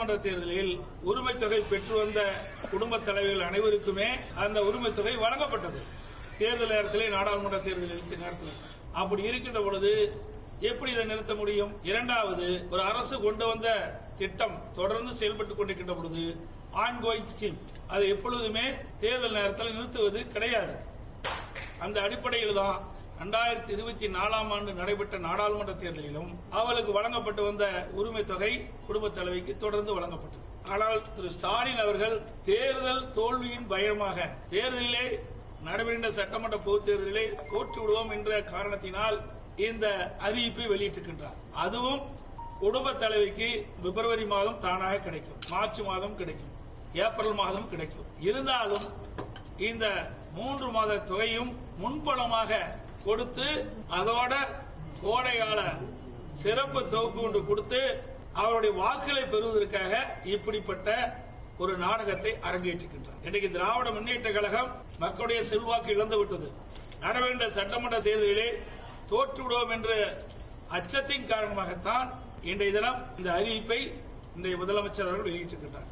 நாடாளுமன்ற தேர்தலில் உரிமை தொகை பெற்று வந்த குடும்பத் தலைவர்கள் அனைவருக்குமே அந்த உரிமை தொகை வழங்கப்பட்டது. தேர்தல் நேரத்திலே, நாடாளுமன்ற தேர்தல் நேரத்தில். அப்படி இருக்கின்ற பொழுது எப்படி இதை நிறுத்த முடியும்? இரண்டாவது, ஒரு அரசு கொண்டு வந்த திட்டம் தொடர்ந்து செயல்பட்டுக் கொண்டிருக்கின்ற பொழுது ஆன்கோயிங் ஸ்கீம் அதை எப்பொழுதுமே தேர்தல் நேரத்தில் நிறுத்துவது கிடையாது. அந்த அடிப்படையில் தான் 2024 ஆண்டு நடைபெற்ற நாடாளுமன்ற தேர்தலிலும் அவர்களுக்கு வழங்கப்பட்டு வந்த உரிமை தொகை குடும்பத் தலைவிக்கு தொடர்ந்து வழங்கப்பட்டது. ஆனால் திரு ஸ்டாலின் அவர்கள் தேர்தல் தோல்வியின் பயமாக தேர்தலிலே நடைபெறுகின்ற சட்டமன்ற பொதுத் தேர்தலிலே தோற்றுவிடுவோம் என்ற காரணத்தினால் இந்த அறிவிப்பை வெளியிட்டிருக்கின்றார். அதுவும் குடும்பத் தலைவிக்கு பிப்ரவரி மாதம் தானாக கிடைக்கும், மார்ச் மாதம் கிடைக்கும், ஏப்ரல் மாதம் கிடைக்கும். இருந்தாலும் இந்த 3 மாத தொகையும் முன்பணமாக கொடுத்து அதோட கோடைகால சிறப்பு தொகுப்பு ஒன்று கொடுத்து அவருடைய வாக்குகளை பெறுவதற்காக இப்படிப்பட்ட ஒரு நாடகத்தை அரங்கேற்றுகின்றார். இன்றைக்கு திராவிட முன்னேற்ற கழகம் மக்களுடைய செல்வாக்கு இழந்துவிட்டது. நடைபெற்ற சட்டமன்ற தேர்தலிலே தோற்றுவிடுவோம் என்ற அச்சத்தின் காரணமாகத்தான் இன்றைய தினம் இந்த அறிவிப்பை இன்றைய முதலமைச்சர் அவர்கள் வெளியிட்டிருக்கிறார்.